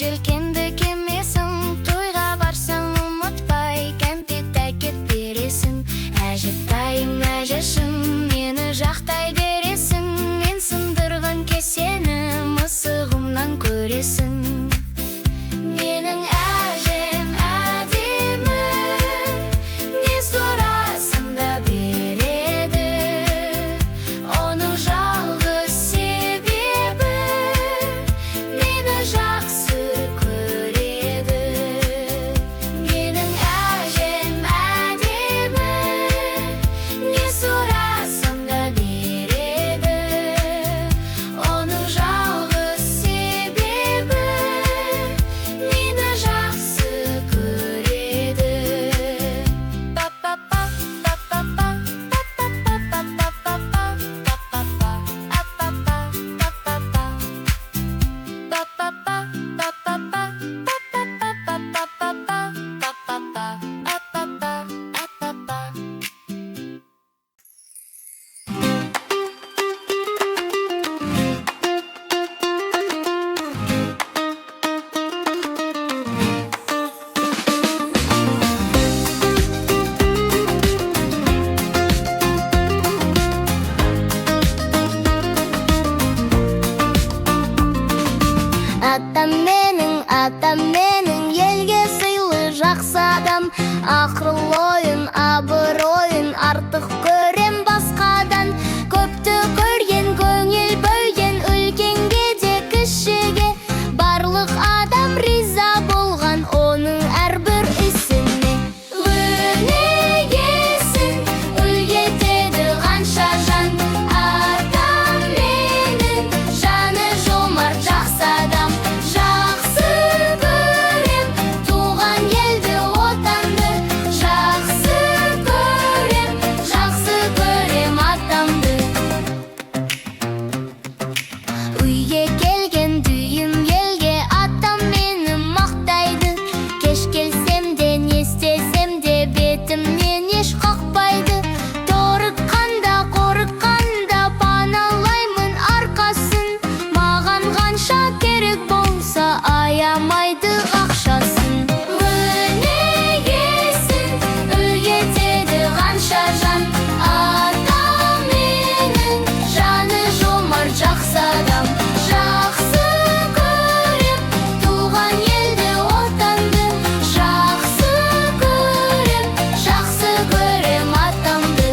желкенді кемесің, тойға барсаң ұмытпай кәмпит әкеп бересің. Әжетайым, әжешім, мені жақтай бересің. Мен сындырған кесені мысығымнан көресің. Менің әжем әдемі, не сұрасаң да береді. Оның жалғыз себебі мені жақсы көреді. Менің әжем әдемі, не сұрасаң да береді. Оның жалғыз себебі мені жақсы көреді. Атам менің елге сыйлы жақсы адам. Ақыл ойын, абыройын артық көрем басқадан. Көпті көрген, көңіл бөлген, үлкенге де кішіге. Барлық адам риза болған оның әрбір ісіне. Өнегесін үлгетеді қанша жан. Атам менің жаны жомарт жақсы адам. Жақсы көрем туған елді, отанды. Жақсы көрем атамды. Үйге келген дүйім елге атам мені мақтайды. Кеш келсем де, не істесем де бетімнен еш қақпайды. Торыққанда, қорыққанда паналаймын арқасын. Маған қанша керек болса аямайды ақшасын. Өнегесін үлгетеді қанша жан. Атам менің жаны жомарт жақсы адам. Жақсы көрем туған елді, отанды. Жақсы көрем атамды.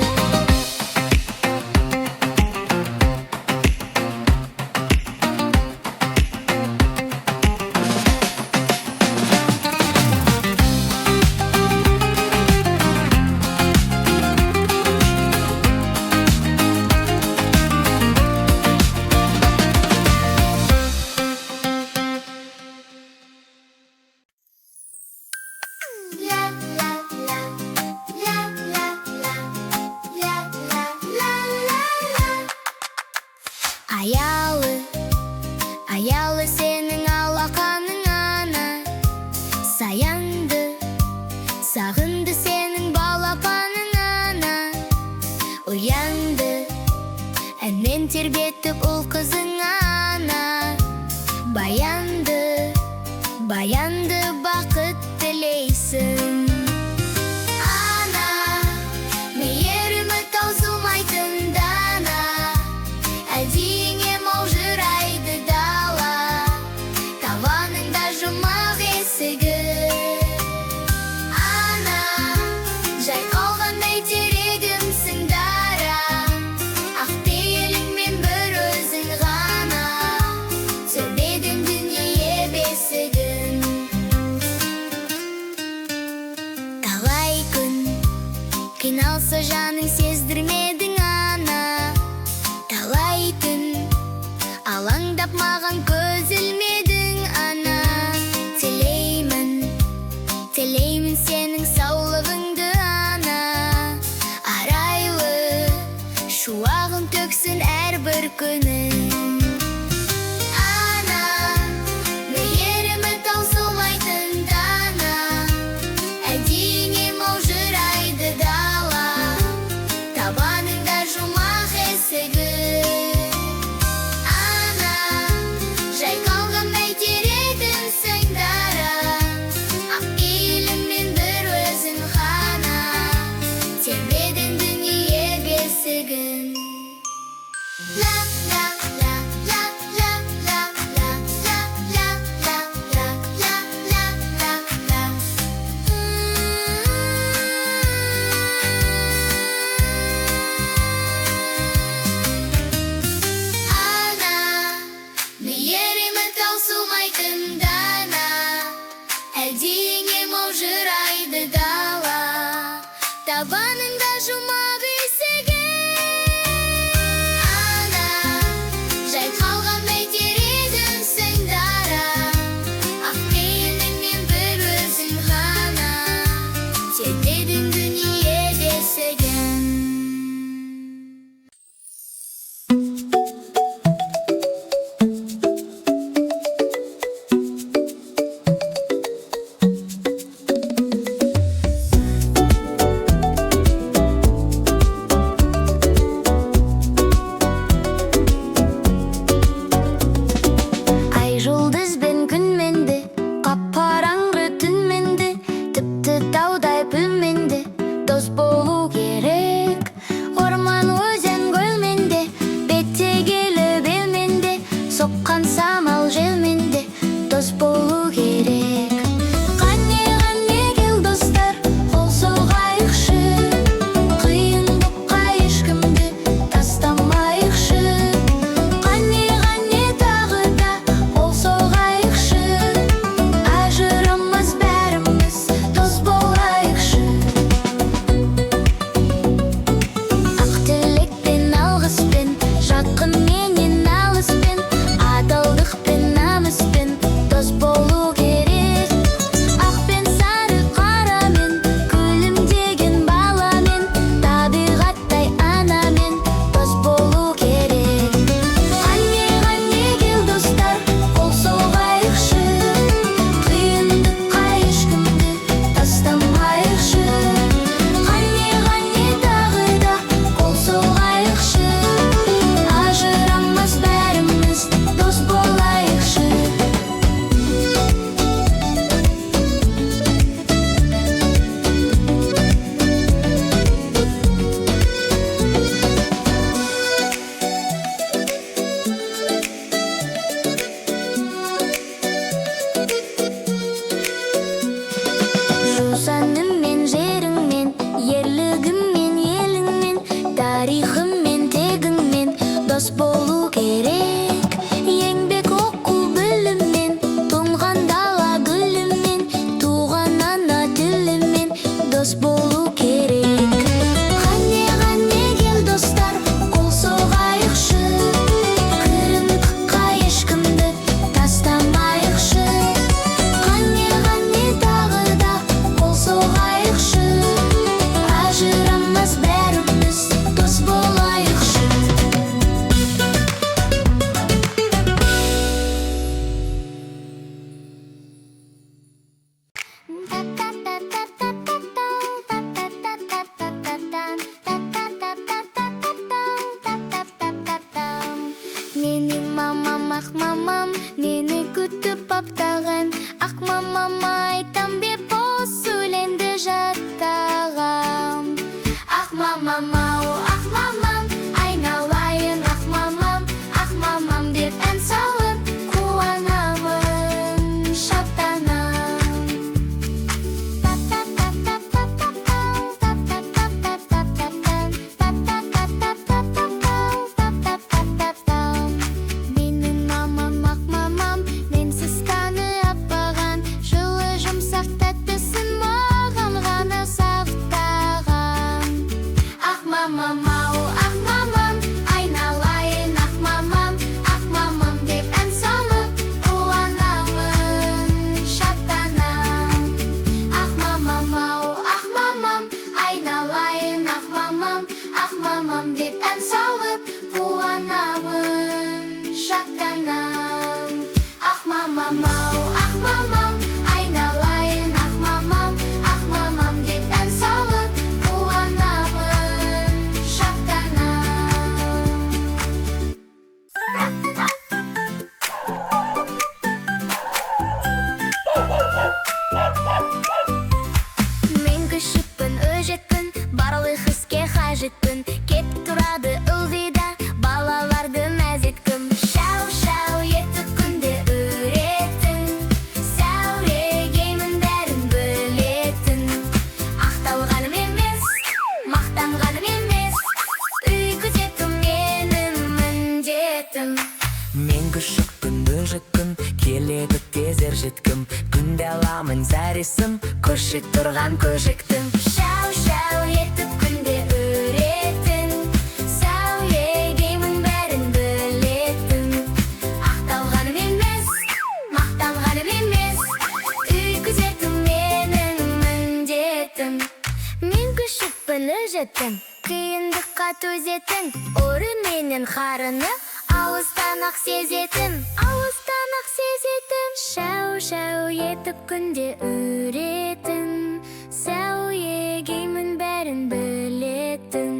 Аялы сенің алақаның ана. Саянды, сағынды сенің балапаның ана. Уянды, әнмен тербетіп ұл қызың ана. Баянды, бақыт тілейсің. Ана, мейірімі таусылмайтын дана. Әдейіңе маужырайды дала. Таваныңда жұмақ есігі. Ана, жай қалғандай терегімсің дара. Ақ пейіліңмен бір өзің ғана. Сөбедің дүние бесігін. Талай күн қиналса жаның сездірмедің ана. Талай түн алаңдап маған көз ілмедің ана. Тілеймін сенің саулығыңды ана. Арайлы шуағын төксін әрбір күнің. Ана, мейірімі таусылмайтын дана. Әдейіңе маужырайды дала. табаныңда жұмақ есігін. Ана жайқалған бәйтерегімсің дара, ақ пейіліңмен бір өзің ғана тербедің дүние бесігін. Соққан самал желменде дос болу керек. Қане кел достар, қол соғайықшы, қиындыққа ешкімді тастамайықшы. Қане тағы да қол соғайықшы, ажырамас бәріміз дос болайықшы. Ақ тілекпен, алғыспен, жақынменен алыспен, адалдықпен, намыспен дос болу керек. Ақ пен сары қарамен, күлімдеген баламен, табиғаттай анамен дос болу керек. Қане кел достар, қол соғайықшы, қиындыққа ешкімді тастамайықшы. Қане тағы да қол соғайықшы, ажырамас бәріміз дос болайықшы. Жусаныңмен, жеріңмен, ерлігіңмен, еліңмен, тарихыңмен, тегіңмен дос болу керек. Еңбек, оқу, біліммен, тұнған дала гүлімен, туған ана тілімен дос болу керек. Қане кел достар, қол соғайықшы, қиындыққа ешкімді тастамайықшы. Қане тағы да қол соғайықшы, ажырамас бәріміз дос болайықшы. Менің мамам, ақ мамам, мені күтіп баптаған. Ақ мамама айтам бе бос өлеңді жаттаған. Ақ мамам, ау, ақ мамам, айналайын ақ мамам деп ән салып қуанамын, шаттанам. Менің мамам, ақ мамам, менсіз таңы аппаған, жылы жұмсақ тәттісін маған ғана сақтаған. Ақ мамам, ау, ақ мамам, айналайын ақ мамам деп ән салып қуанамын, шаттанам. Ақ мамам, ау, ақ мамам, айналайын ақ мамам деп ән салып қуанамын, шаттанам. Ақ мамам, ау, ақ мамам, айналайын ақ мамам деп ән салып қуанамын, шаттанам. Мен күшікпін, өжетпін, барлық іске қажетпін. Кетіп тұрады ылдида балаларды мәз еткім. Шау етті күнде үретін, сәурегеймін бәрін білетін. Ақталғаным емес, мақтанғаным емес, үй күзетім менің міндетім. Мен күшікпін, өжікпін, келеді тез ержеткім. Күнде аламын зәресім, көшет тұрған көжектім. Шау етті жапыны жеттің, қиындыққа төзетін, ұры менен қарыны алыстан ақ сезетін, шау-шау етіп күнде үретін, сәуегеймін бәрін білетін.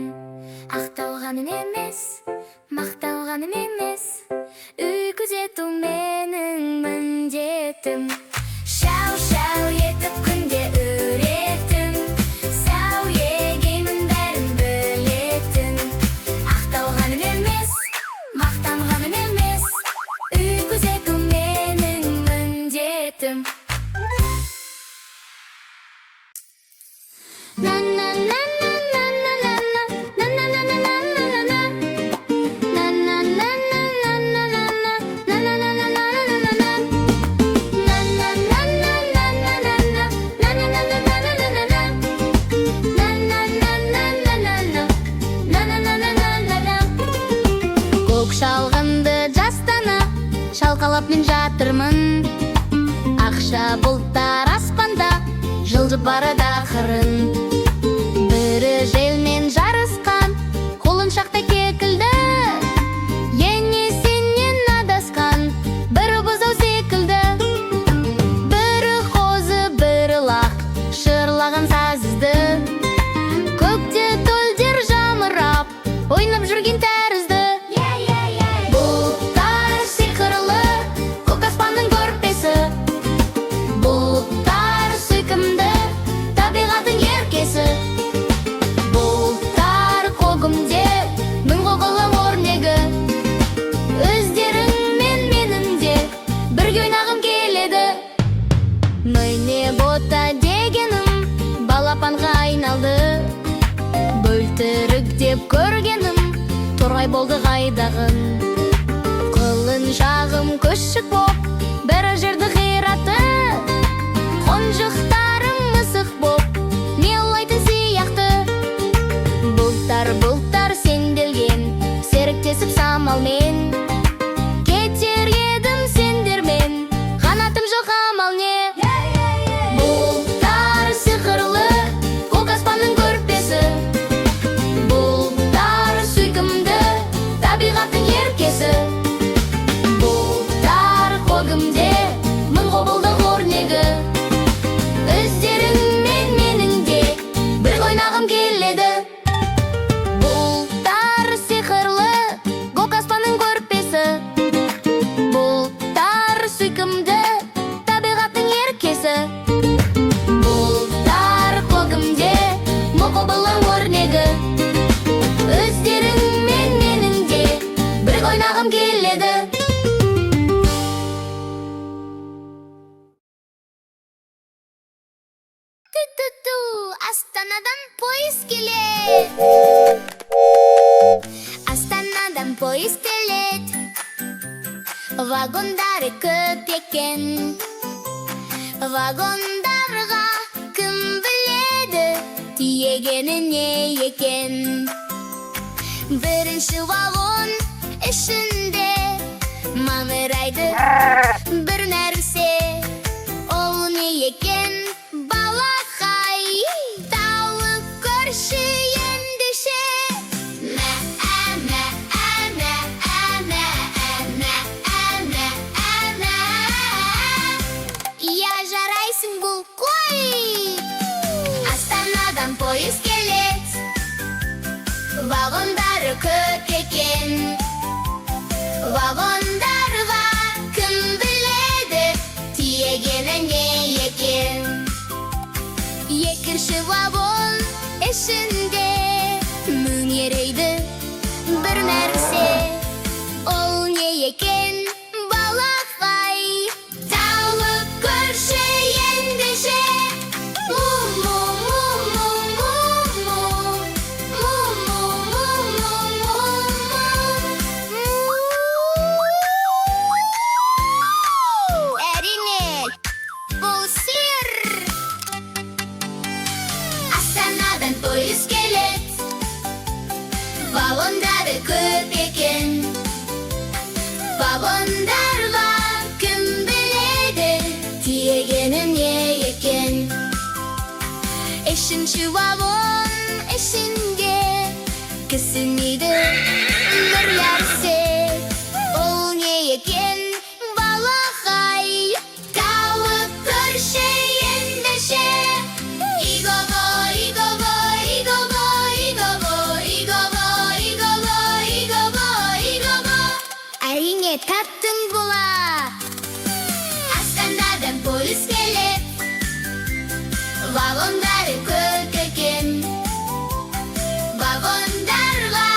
Ақталғаным емес, мақталғаным емес, үй күзету менің міндетім. Шау-шау етіп күнде үретін, сәуегеймін бәрін білетін. Ақталғаным емес, мақтанғаным емес, үй күзету менің міндетім. Көк шалғынды жастана шалқалап мен жатырмын. Ақша бұлттар аспанда жылжып барады ақырын. Бірі желмен жарысқан құлыншақтай кекілді, ене сенен адасқан бірі бұзау секілді. Бірі қозы бірі лақ шырлаған сазызды, көкте төлдер жамырап ойнап жүрген тәрізді. Бұлттар сиқырлы көк аспанның көрпесі, бұлттар сүйкімді табиғаттың еркесі. Бұлттар көгімде мың қоғылы өрнегі, өздерің мен менің де бірге ойнағым келеді. Міне бота дегенім балапанға айналды, бөлтірік деп көргенім торғай болды қайдағын. Құлыншағым күшік боп бірі жерді қиратты, қонжықтарым мысық боп мияулайтын сияқты. Бұлттар сенделген серіктесіп самалмен, кетер едім сендермен, қанатым жоқ амал не. Бұлттар сиқырлы көк аспанның көрпесі, бұлттар сүйкімді табиғаттың еркесі. Бұлттар көгімде мың құбылды өрнегі, өздерің мен менің де бір ойнағым келеді. Бұлттар сиқырлы көк аспанның көрпесі, бұлттар сүйкімді табиғаттың еркесі. Бұлттар көгімде мың құбылды өрнегі, өздерің мен менің де бір ойнағым келеді. Ту-ту-ту, Астанадан пойыз келет. Астанадан пойыз келет, вагондары көп екен. Вагондарға кім біледі тиегені не екен. Бірінші вагон ішінде маңырайды бір нәрсе, ол не екен? Балақай тауық көрші ендеше. Мә, әмә, әмә, әмә, әмә, әмә, әмә. Я жарайсың бұл қой. Астанадан пойыз келет, вагондары көп екен. Вагондарға кім біледі тиегені не екен. Екінші вагон ішінде мөңерейді бір нәрсе, ол не екен? Балақай тауық көрші ендеше. Әрине, бұл сыр. Астанадан пойыз келет, вагондары көп екен. Вагондарға кім біледі тиегені не екен. Үшінші вагон Kesiniді бірлерсе. Ол не екен балақай? Тауып көрші ендеше. Игово, игово, игово, игово, игово, игово, игово, игово. Әрине таптың бола. Астанадан полис келіп, вагондары көп екен. Вагондарға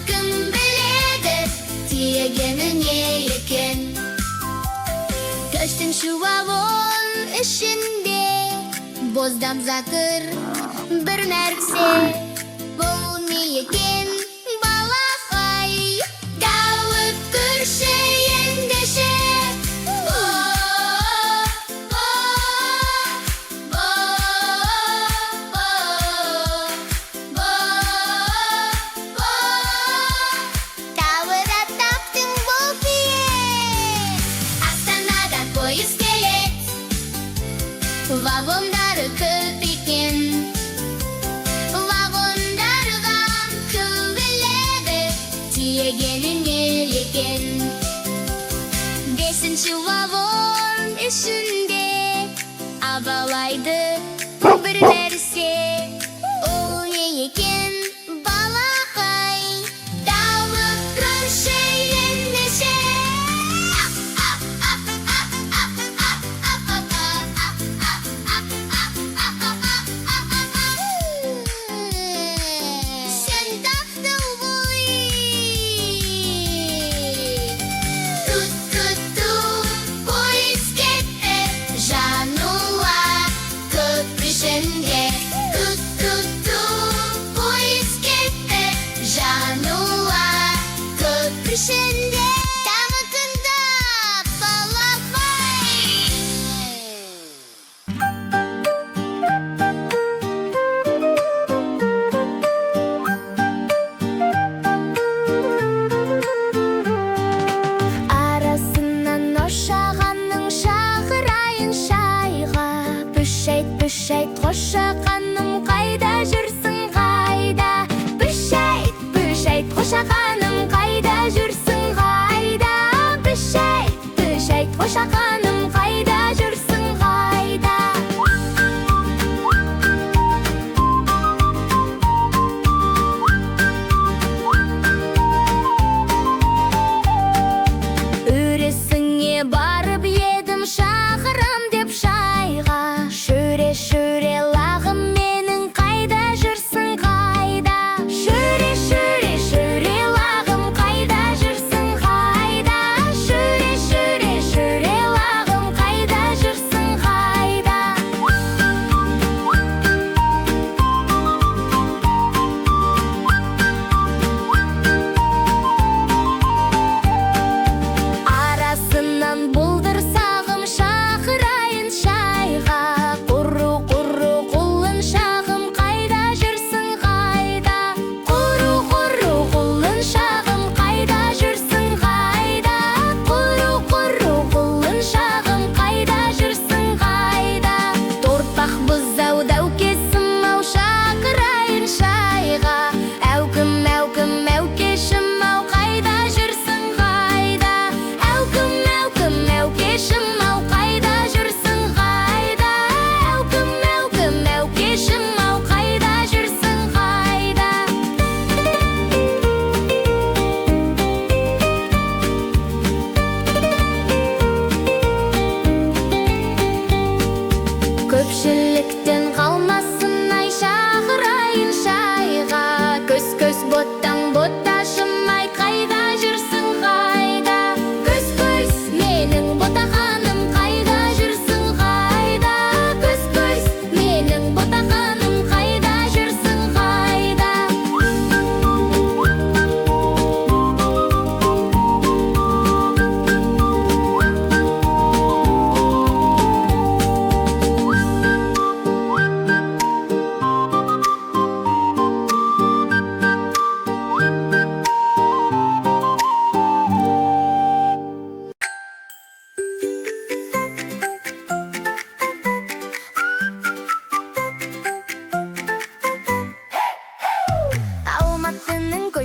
кім біледі, тиегені не екен. Көштің вагон ішінде боздам закыр бір нәрсе. Бұл не екен балақай? Тауып көрші ендеше. Тауыра таптың бұл бие. Астанадан пойыз келет, Вагондары көп екен. Вагондарға кім біледі, тиегені не екен. Бесінші вагон ішінде абалайды бір нәрсе. Ол не екен балақай? тауып көрші ендеше. Сен таптың бұл ит. Ту-ту-ту, пойыз кетті, жануар көпір ішінде.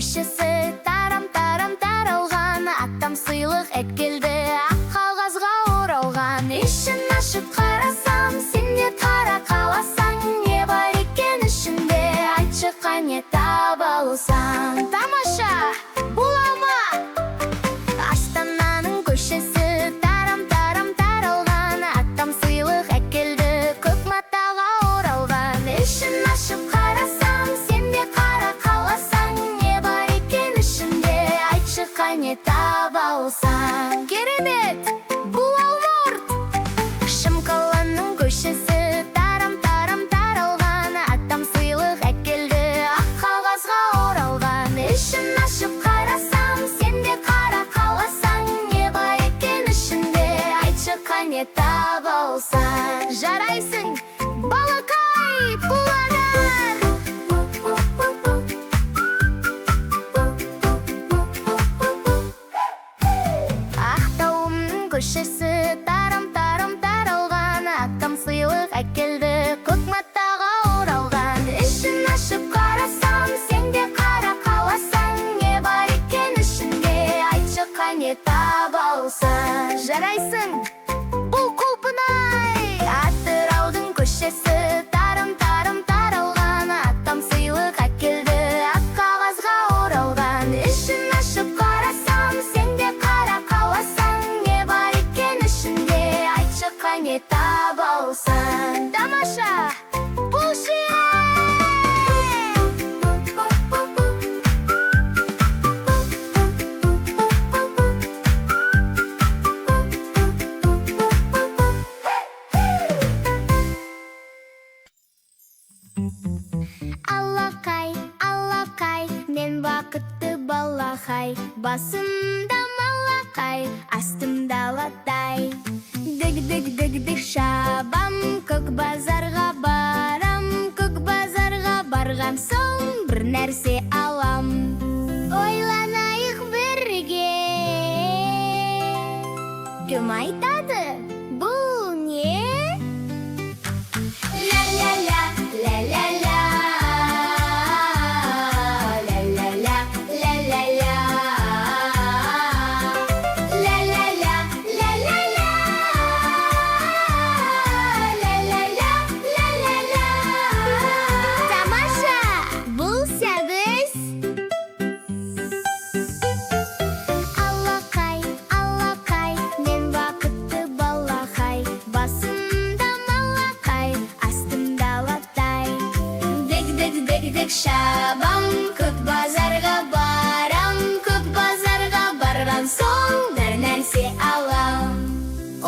көшесі тарам-тарам таралған, аттан сыйлық әкелді, ақ қағазға оралған. Ішін ашып қарасам, сен де қара қаласаң, не бар екен ішінде, айтшы қане таба алсаң. Тамаша, бола ма? Астананың көшесі тарам-тарам таралған, аттан сыйлық әкелді, көк матаға оралған. Ішін ашып қарасам, сен де қара қаласаң, не бар екен ішінде, айтшы қане таба алсаң. Керемет! Бұл алмұрт! Шымкаланың көшесі тарам-тарам таралған, аттан сыйлық әкелді, ақ қағазға оралған. Ішін ашып қарасам, сен де қара қаласаң, не бар екен ішінде, айтшы қане таба алсаң. Жарайсың, балақай, пуланар! Ақтауымның көшесі тарам-тарам таралған, аттан сыйлық әкелді, көк матаға оралған. Ішін ашып қарасам, сен де қара қаласаң, не бар екен ішінде, айтшы қане таба алсаң. Жарайсың, бұл құлпынай! Атыраудың көшесі тарам-тарам таралған, аттан сыйлық әкелді, ақ қағазға оралған. Ішін ашып қарасам, сен де қара қаласаң, не бар екен ішінде, айтшы қане таба алсаң. Тамаша, бұл ше! Алақай, алақай, мен бақытты балақай, басымда малақай, астымда латай. Дік-дік-дік-дік шабам, көк базарға барам, көк базарға барған соң бір нәрсе алам. Ойланайық бірге, кім айтады, бұл не? Ля-ля-ля, ля-ля-ля, ля-ля-ля, ля-ля-ля, ля-ля-ля, ля-ля-ля, ля-ля-ля, ля-ля-ля. Тамаша, бұл сәбіз. Алақай, алақай, мен бақытты балақай, басымда малақай, астымда латай. Дік-дік-дік-дік шабам, көк базарға барам, көк базарға барған соң бір нәрсе алам.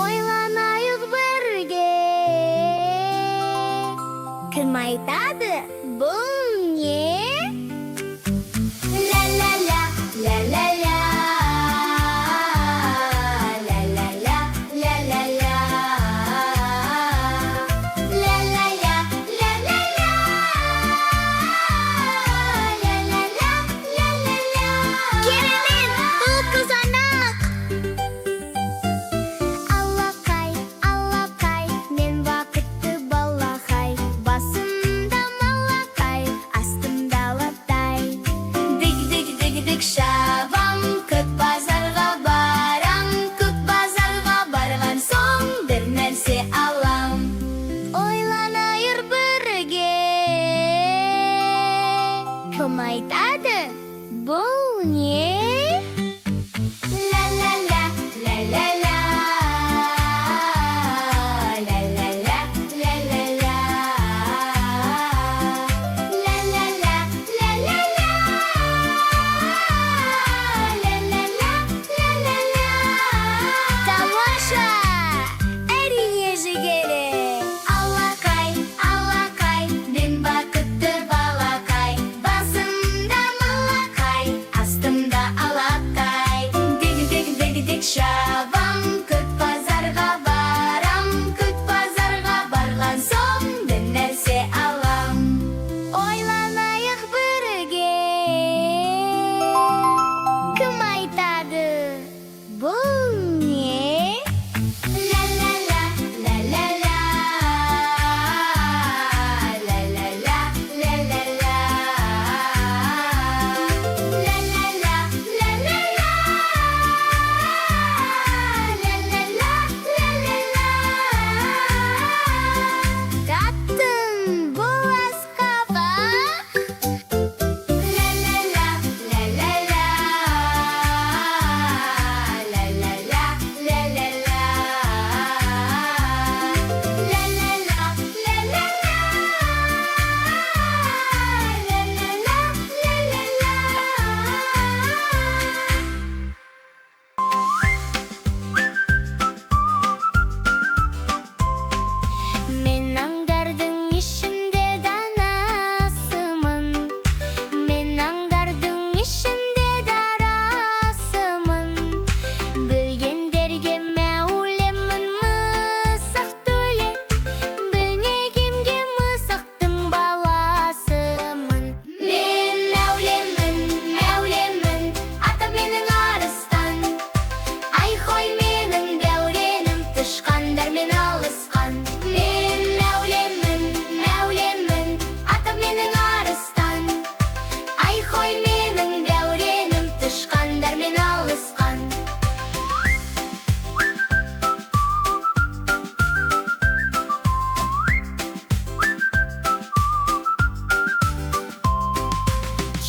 Ойланайық бірге, кім айтады, бұл не? Ля-ля-ля, ля-ля-ля, ля-ля-ля, ля-ля-ля, ля-ля-ля, ля-ля-ля, ля-ля-ля, ля-ля-ля. Керемет, бұл қызанақ! Алақай, алақай, мен бақытты балақай, басымда малақай, астымда латай. Дік-дік-дік-дік шабам, көк базарға барам, көк базарға барған соң бір нәрсе алам. Ойланайық бірге, кім айтады, бұл не? Ля-ля-ля, ля-ля-ля, ля-ля-ля, ля-ля-ля, ля-ля-ля, ля-ля-ля, ля-ля-ля, ля-ля-ля. Тамаша, әрине жігері. Алақай, алақай, мен бақытты балақай, басымда малақай, астымда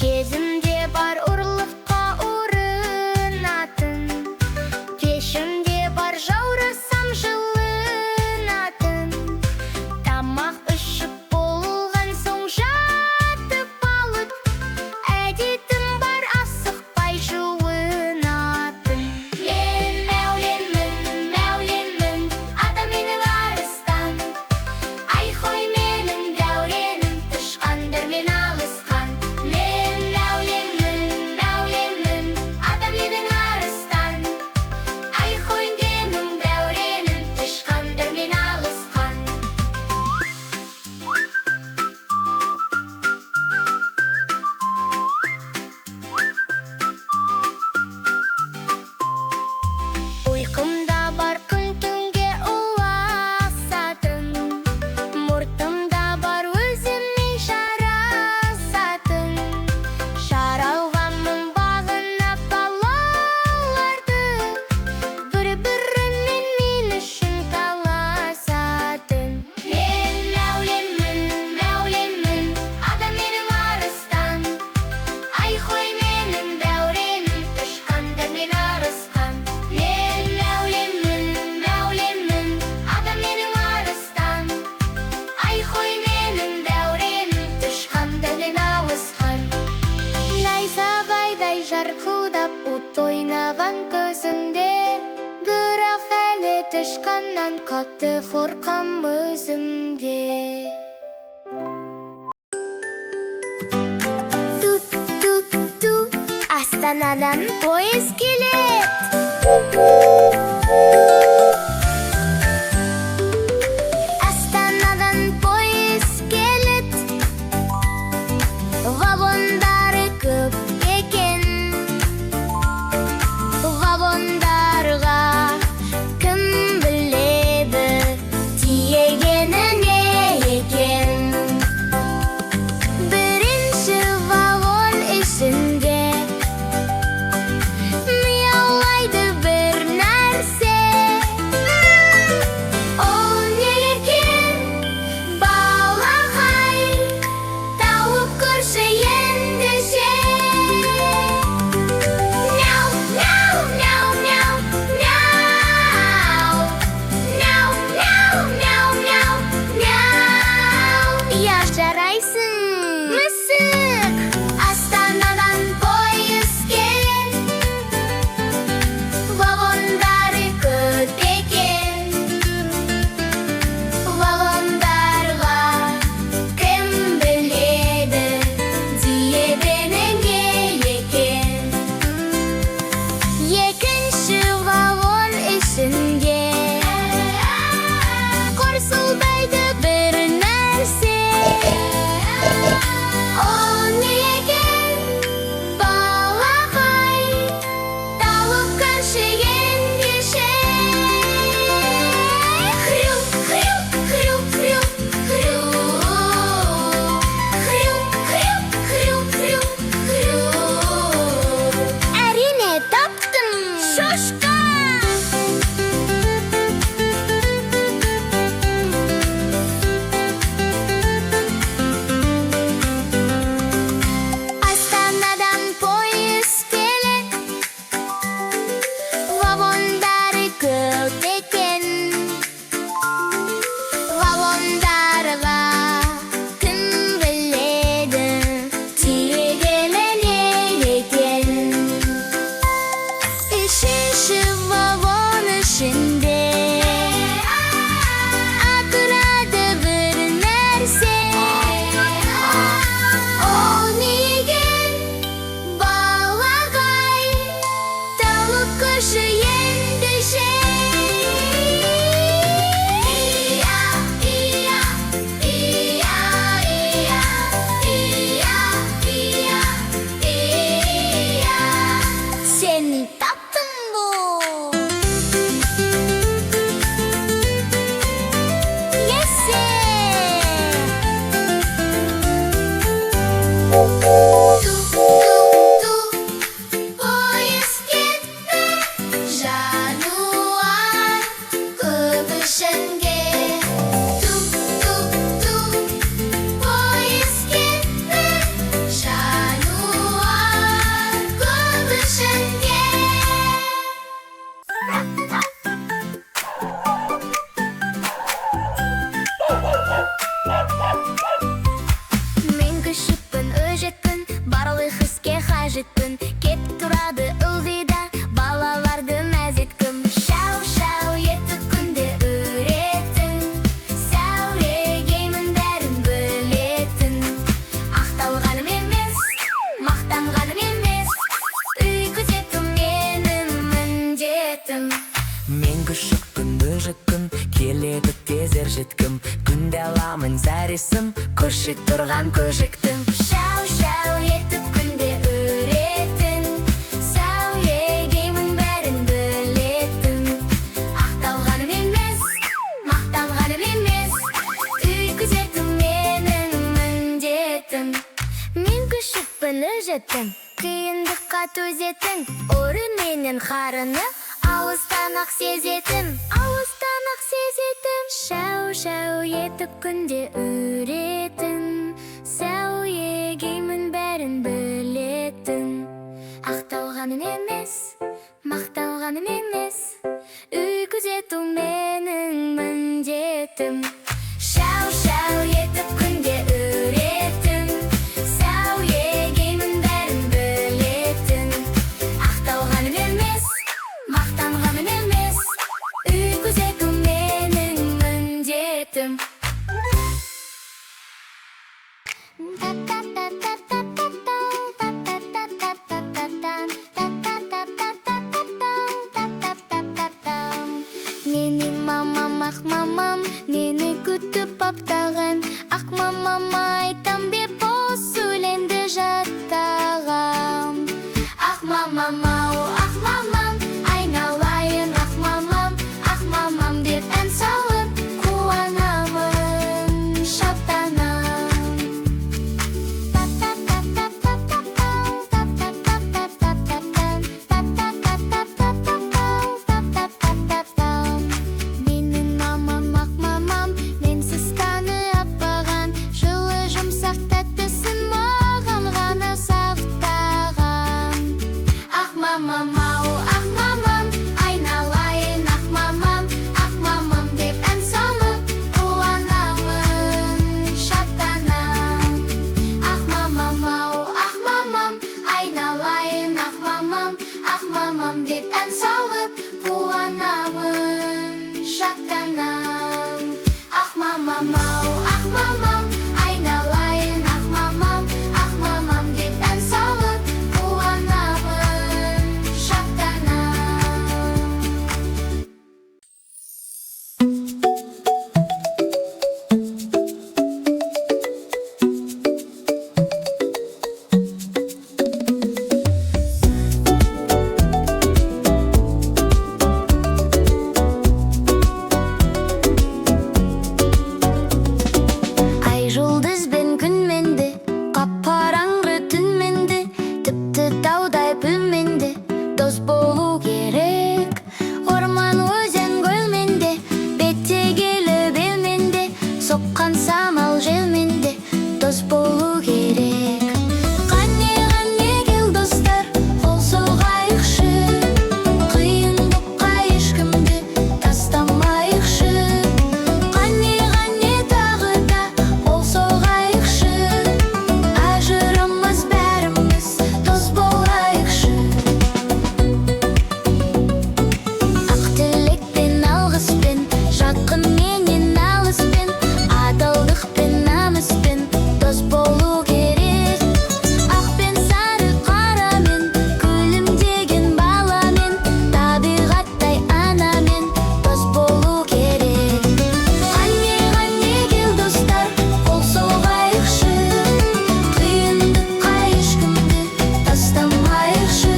Кезімде бар ұрлыққа ұрынатын, кешімде бар жаурасам жылынатын. Тамақ ішіп болған соң жатып алып, әдетім бар асықпай жуынатын. Мен мәуленмін, ата менің арыстан. Ай қой менің дәуренім, тышқандар мен алысқан. Мен мәуленмін, ата менің арыстан. Ай қой менің дәуренім, тышқандар мен алысқан. Ұйқымда бар күн түнге ұласатын, мұртымда бар өзіме жарасатын. Жаралғанмын бағына балаларды, бір-бірімен мен үшін таласатын. Мен мәуленмін, ата менің арыстан. Ай қой менің дәуренім, тышқандар мен арысқан. Мен мәуленмін, ата менің арыстан. Ай қой менің дәуренім, тышқандар мен алысқан. Найзағайдай жарқылдап от ойнаған көзімде, бірақ әлі тышқаннан қатты қорқам өзімде. Ту-ту-ту, Астанадан пойыз келет. Астанадан пойыз келет, вагондары көп екен. Вагондарға кім біледі, тиегені не екен. Бірінші вагон ішінде мияулайды бір нәрсе. Өшіп тұрған көжіктің Шау-шау етіп күнде үретін Сау егеймін бәрін білетін Ақталғаным емес, мақтанғаным емес Үй күзету менің міндетім Мен күшікпін өжеттім Қиындыққа төзетін Орын менен қарыны Алыстан-ақ сезетін Шау-шау етіп күнде үретін Сау егеймін бәрін білетін Ақталғаным емес, мақталғаным емес Үй күзету менің міндетім Шау-шау етіп күнде үретін Сау егеймін бәрін білетін Ақталғаным емес, мақтанғаным емес Үй күзету менің міндетім Менің мамам, ақ мамам, мені күтіп аптаған Ақ мамама айтам беп осы өлеңді жаттағам Ақ мамам, ау, ақ мамам, айналайын ақ мамам деп ән салып қуанамын, шаттанам Менің мамам, ақ мамам, менсіз таны аппаған Жылы жұмсақ тәттісін маған ғана сақтаған Ақ мамам, ау, ақ мамам, айналайын ақ мамам деп ән салып қуанамын, шаттанам Ақ мамам, ау, ақ мамам, айналайын ақ мамам деп ән салып қуанамын, шаттанам Ақ мамам, ау, ақ мамам, айналайын ақ мамам деп ән салып қуанамын, шаттанам Ай жұлдызбен күн менді, қап-қараңғы түн менді Тіпті таудай пүл менді, дос болу керек Орман, өзен, көл менде, беттегелі бел менде Соққан самал жел менде, дос болу керек Қане кел достар, қол соғайықшы Қиындыққа ешкімді тастамайықшы Қане тағы да қол соғайықшы Ажырамас бәріміз дос болайықшы Ақ тілекпен, алғыспен, жақын менен алыспен Адалдықпен, намыспен дос болу керек Ақ пен сары қарамен, күлімдеген баламен Табиғаттай анамен дос болу керек Қане кел достар, қол соғайықшы Қиындыққа ешкімді тастамайықшы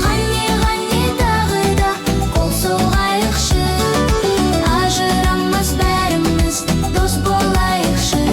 Қане тағы да қол соғайықшы Ажырамас бәріміз дос болайықшы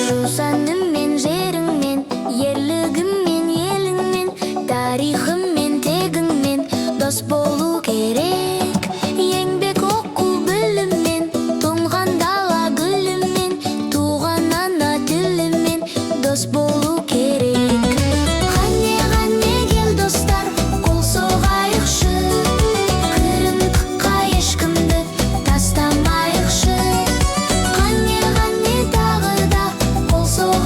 Жусаныммен, жеріңмен, ерлігіммен, еліңмен Тарихыммен, тегіңмен дос болу керек Еңбек, оқу, біліммен, тұнған дала гүлімен Туған ана тілімен дос болу керек Қане кел достар, қол соғайықшы Қиындыққа ешкімді тастамайықшы Қане тағы да қол соғайықшы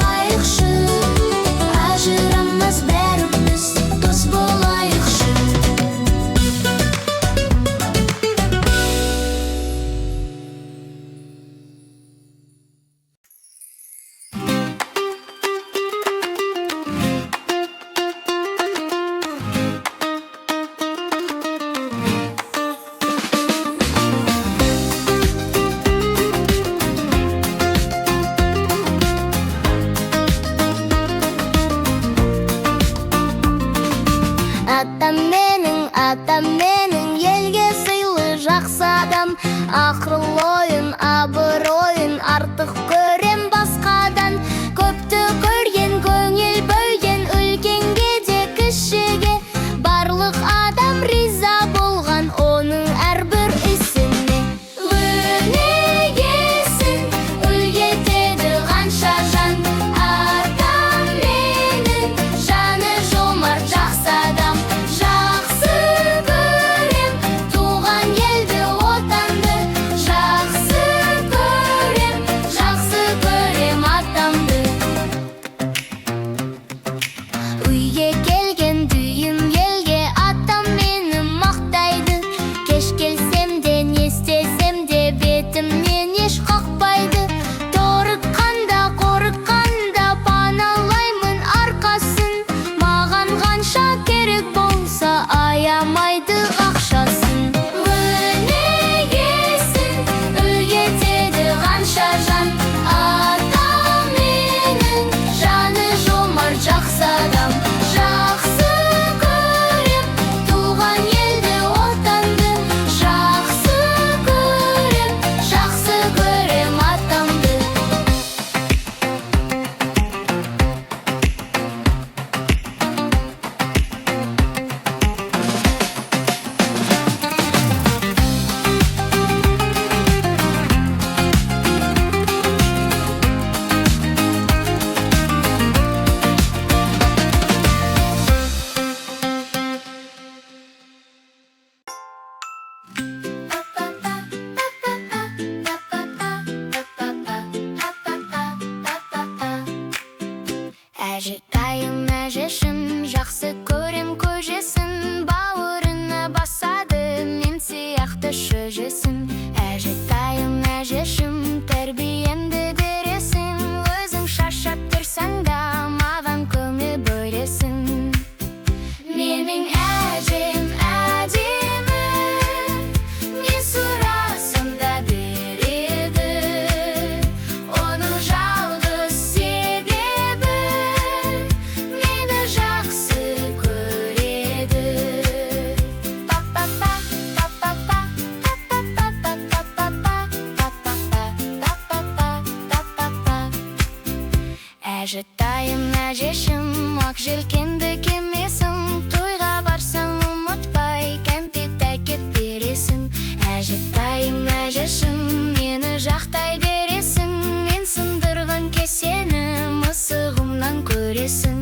әжетайым әжешім, ақ желкенді кемесің, тойға барсаң ұмытпай кәмпит әкеп бересің. Әжетайым әжешім, мені жақтай бересің, мен сындырған кесені мысығымнан көресің.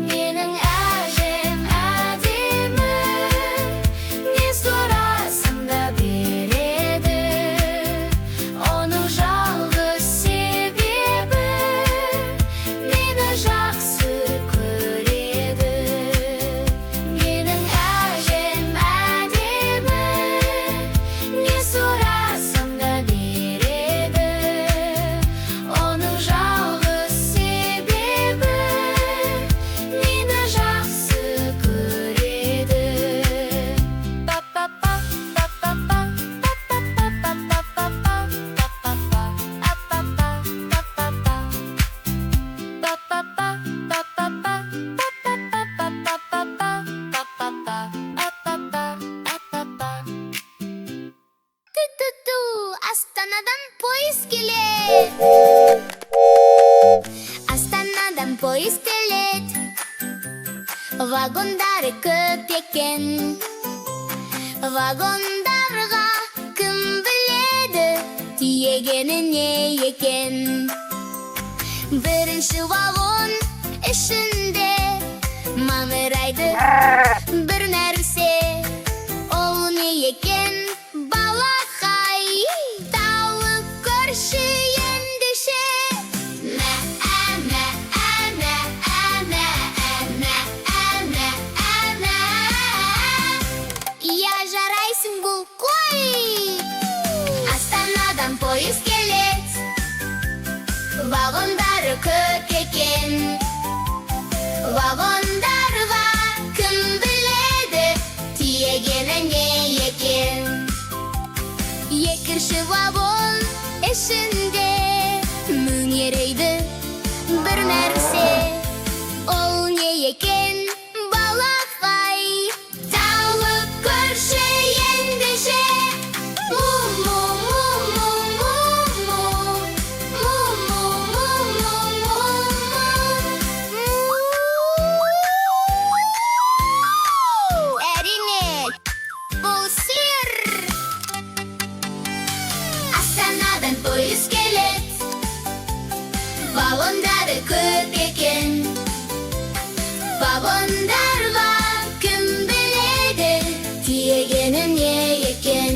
Менің әжем әдемі, не сұрасаң да береді, оның жалғыз себебі мені жақсы көреді. Менің әжем әдемі, не сұрасаң да береді, оның жалғыз себебі мені жақсы көреді. Па-па-па, па-па-па, па-па-па, Ту-ту-ту, Астанадан поезд келет. Астанадан поезд келет. Вагондары көп екен. Вагондарға кім біледі, тиегені не екен. Бірінші вагон ішінде маңырайды бір нәрсе. Ол не екен, балақай? Тауып көрші ендеше. Мә, әмә, әмә, әмә, әмә, әмә, әмә. Я жарайсың бұл қой. Астанадан поезд келет. Вагондары көп екен. Вагондарға кім біледі, тиегені не екен. Екінші вагон ішінде мөңерейді бір нәрсе. Ол не екен, балақай? Тауып көрші ендеше. Әрине, бұл сыр. Астанадан поезд келет. Вагондары көп екен. Вагондарға кім біледі, тиегені не екен.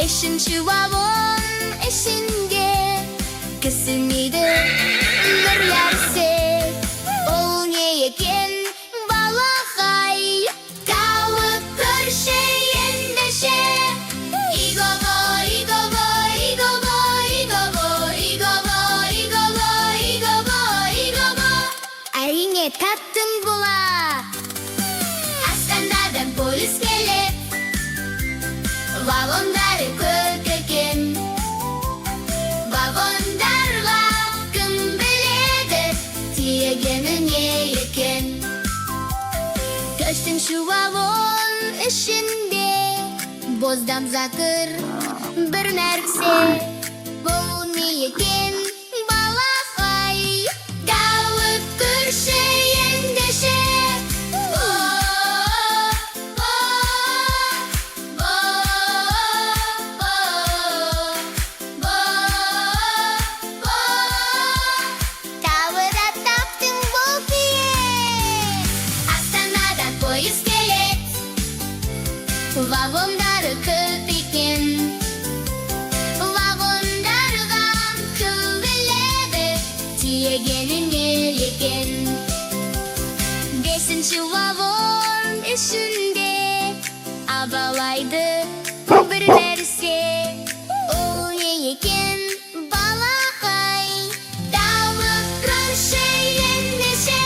Үшінші вагон ішінде кісінейді бір нәрсе. Ол не екен, балақай? Тауып көрші ендеше. Иго-го, иго-го, иго-го, иго-го, иго-го, иго-го, иго-го, иго-го. Әрине, таптың бола. Астанадан поезд келет. Вагондары көп екен. Вагондарға кім біледі, тиегені не екен. Төртінші вагон ішінде боздан закыр бір нәрсе. Бұл не екен, балақай? Тауып көрші ендеше. Тағы да таптың бұл күйе. Астанадан поезд келет. Вагондары көп екен. Вагондарға кім біледі, тиегені не екен. Бесінші вагон ішінде абалайды бір нәрсе. Ол не екен, балақай? Тауып көрші ендеше.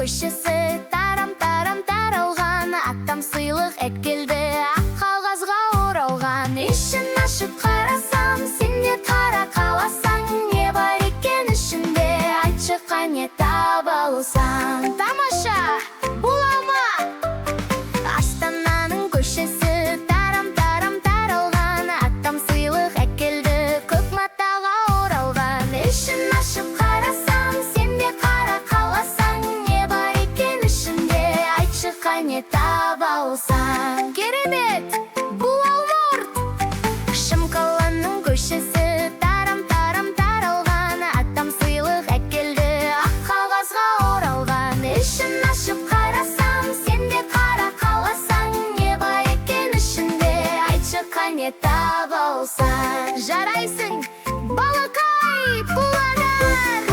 көшесі, тарам-тарам таралған, аттан сыйлық әкелді, ақ қағазға оралған. Ішін ашып қарасам, сен де қара қаласаң, не бар екен ішінде, айтшы қане таба алсаң. Тамаша, бұлама! Астананың көшесі, тарам-тарам таралған, аттан сыйлық әкелді, көк матаға оралған. Ішін ашып қарасам, сен де қара қаласаң, не бар екен ішінде, айтшы қане таба алсаң. Керемет! Бұл алмұрт! Шымқаланың көшесі, тарам-тарам таралған, аттан сыйлық әкелді, ақ қағазға оралған. Ішін ашып қарасам, сен де қара қаласаң, не бар екен ішінде, айтшы қане таба алсаң. Жарайсың, балақай, пуланар!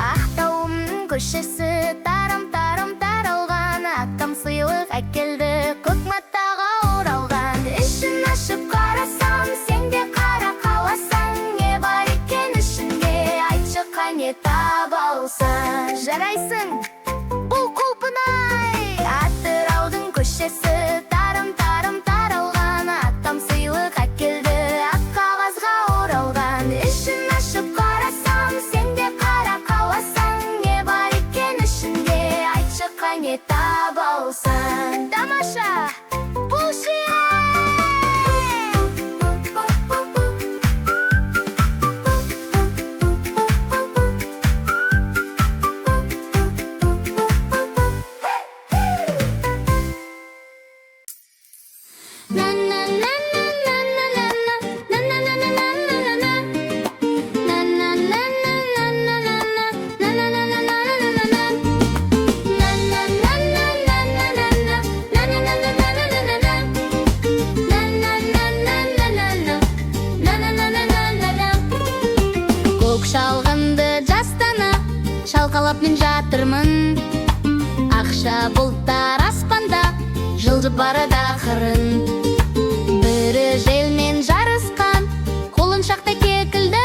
Ақтауымның көшесі, тарам-тарам таралған, аттан сыйлық әкелді, көк матаға оралған. Ішін ашып қарасам, сен де қара қаласаң, не бар екен ішінде, айтшы қане таба алсаң. Жарайсың, бұл құлпынай! Атыраудың көшесі, тарам-тарам таралған, аттан сыйлық әкелді, ақ қағазға оралған. Ішін ашып қарасам, сен де қара қаласаң, не бар екен ішінде, айтшы қане таба алсаң. Тамаша, бұл ше! Көк шалғынды жастана, шалқалап мен жатырмын. Ақша бұлттар аспанда, жылжып барады ақырын. Бірі желмен жарысқан, қолын шақта кекілді.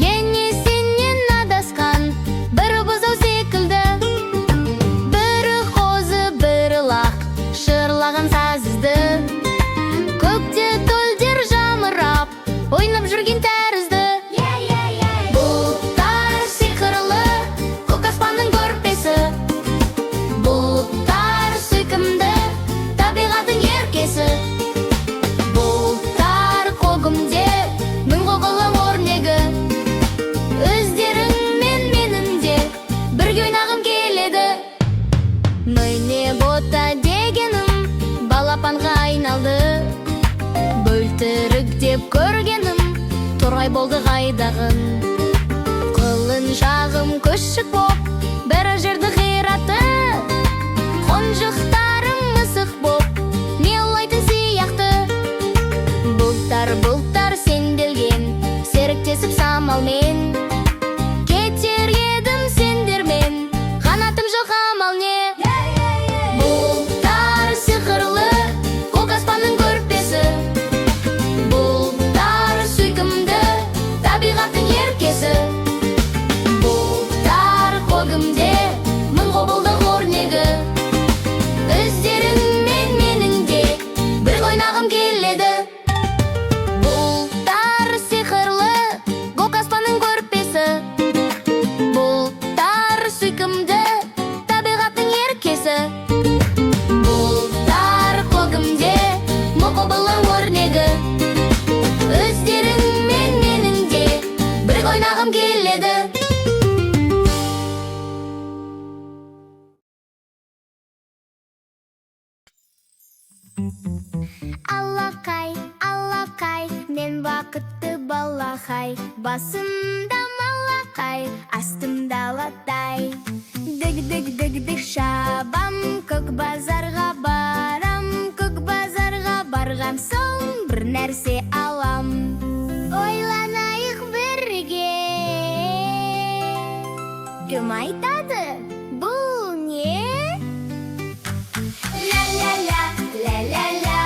Ене сенен адасқан, бірі бұзау секілді. Бірі қозы, бірі лақ, шырлаған сазызды. Көкте төлдер жамырап, ойнап жүрген тәрізді. Бұлттар сиқырлы, көк аспанның көрпесі. Бұлттар сүйкімді, табиғаттың еркесі. Бұлттар көгімде, мың қоғылым өрнегі. Өздерің мен менің де, бірге ойнағым келеді. Міне бота дегенім, балапанға айналды. Бөлтірік деп көргенім, торғай болды қайдағын. Қылын жағым көшік боп, бірі жерді қираты. Қонжықтарым мысық боп, мелайтын сияқты. Бұлттар сенделген, серіктесіп самалмен. Кетер едім сендермен, қанатым жоқ амал не. Бұлттар сиқырлы, көк аспанның көрпесі. Бұлттар сүйкімді, табиғаттың еркесі. Бұлттар көгімде, мың құбылдық өрнегі. Өздерің мен менің де, бір ойнағым келеді. Бұлттар сиқырлы, көк аспанның көрпесі. Бұлттар сүйкімді, табиғаттың еркесі. Бұлттар көгімде, мың құбылдық өрнегі. Өздерің мен менің де, бір ойнағым келеді. Алақай, алақай, мен бақытты балақай. Басымда малақай, астымда латай. Дүг-дүг-дүг-дүг шабам, көк базарға барам. Көк базарға барған соң, бір нәрсе алам. Ойланайық бірге. Кім айтады? Бұл не? Ля-ля-ля, ля-ля-ля,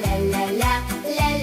ля-ля-ля, ля-ля-ля.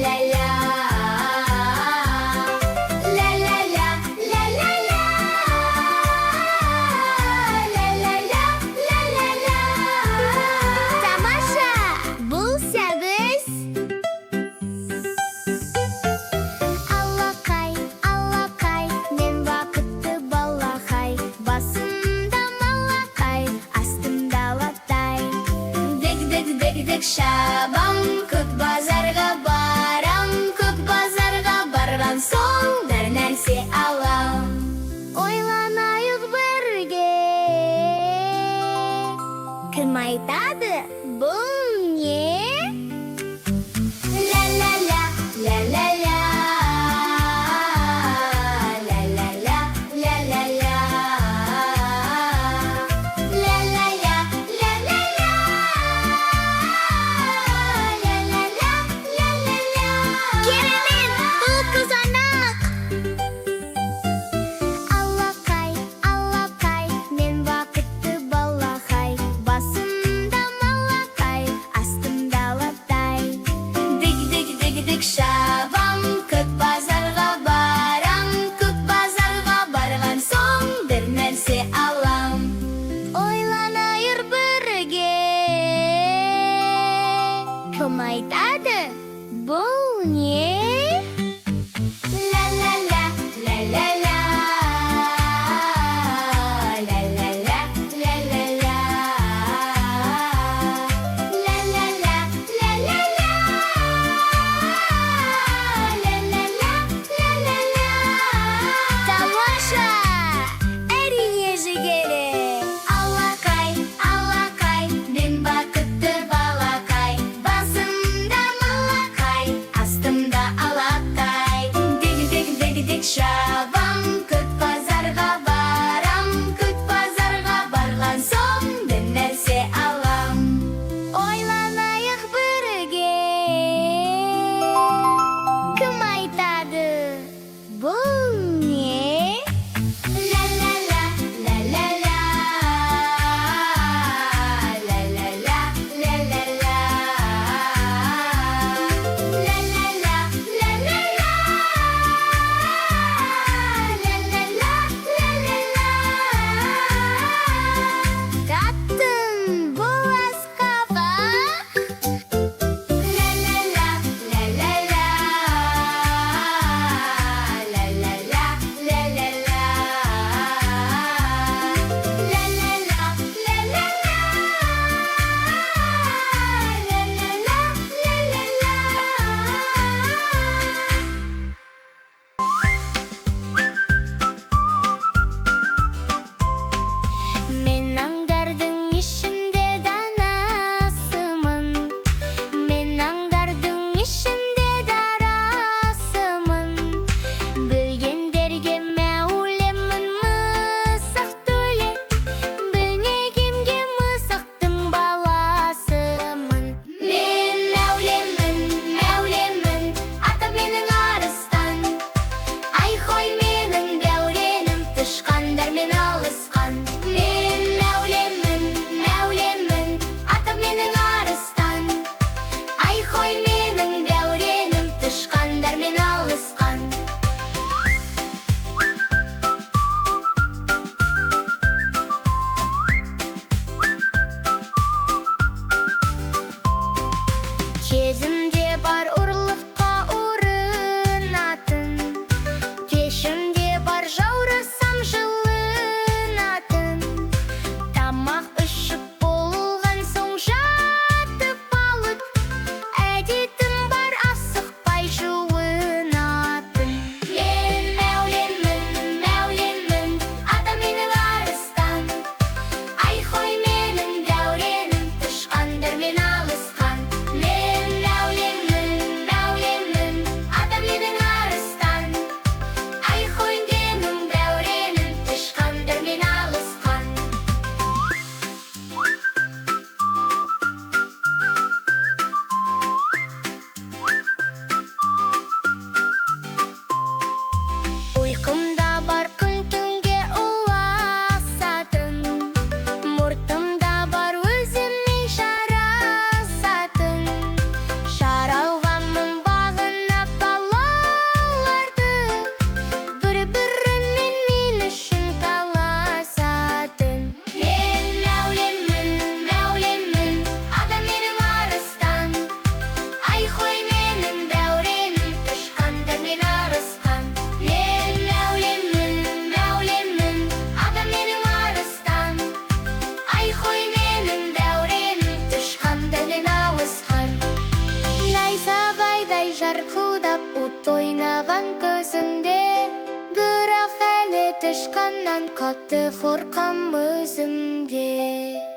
Бұл не? Ла-ла-ла, ла-ла-ла. Ла-ла-ла, ла-ла-ла. Ла-ла-ла, ла-ла-ла. Ла-ла-ла, ла-ла-ла. Тамаша! Әрине жігері! Алакай, алакай, мен бақытты балақай. Басымда малақай, астымда алақай. Дегдек шабам, күт базарға барам. Күт базарға барған соң бір нәрсе алам. Ойланайық бірге. Кім айтады? Бұл не? Ла-ла-ла, ла-ла-ла. Ла-ла-ла, ла-ла-ла. Ла-ла-ла, ла-ла-ла. Ла-ла-ла, ла-ла-ла. Tattım bu askaba. Ла-ла-ла, ла-ла-ла. Ла-ла-ла, ла-ла-ла. Ла-ла-ла, ла-ла-ла. Мен аңдардың ішінде данасымын. Мен аңдардың ішінде дарасымын. Білгендерге мәулемін мысық төле. Білмегенге мысықтың баласымын. Мен мәулемін, мәулемін, атам менің арыстан. Ай хой менің дәуренім, тышқандармен алысқан. Мен мәулемін, мәулемін, атам менің арыстан. Ай хой менің дәуренім, тышқандармен алысқан. Кезімде бар ұрлыққа ұрынатын, кешімде бар жаурасам жылынатын. Тамақ ішіп болған соң жатып алып, әдетім бар асықпай жуынатын. Мен мәулемін, мәулемін, атам менің арыстан. Ай хой менің дәуренім, тышқандармен алысқан. Мен мәулемін, мәулемін, атам менің арыстан. Ай хой менің дәуренім, тышқандармен алысқан. Ұйқымда бар күн түнге ұласатын, мұртымда бар өзіме жарасатын. Жаралғанмын бағына балаларды, бір-бірімен мен үшін таласатын. Мен мәулемін, мәулемін, атам менің арыстан. Ай хой менің дәуренім, тышқандармен арысқан. Мен мәулемін, мәулемін, атам менің арыстан. Ай хой менің дәуренім, тышқандармен алысқан. Найзағайдай жарқылдап от ойнаған көзімде, бірақ әлі тышқаннан қатты қорқам өзімде.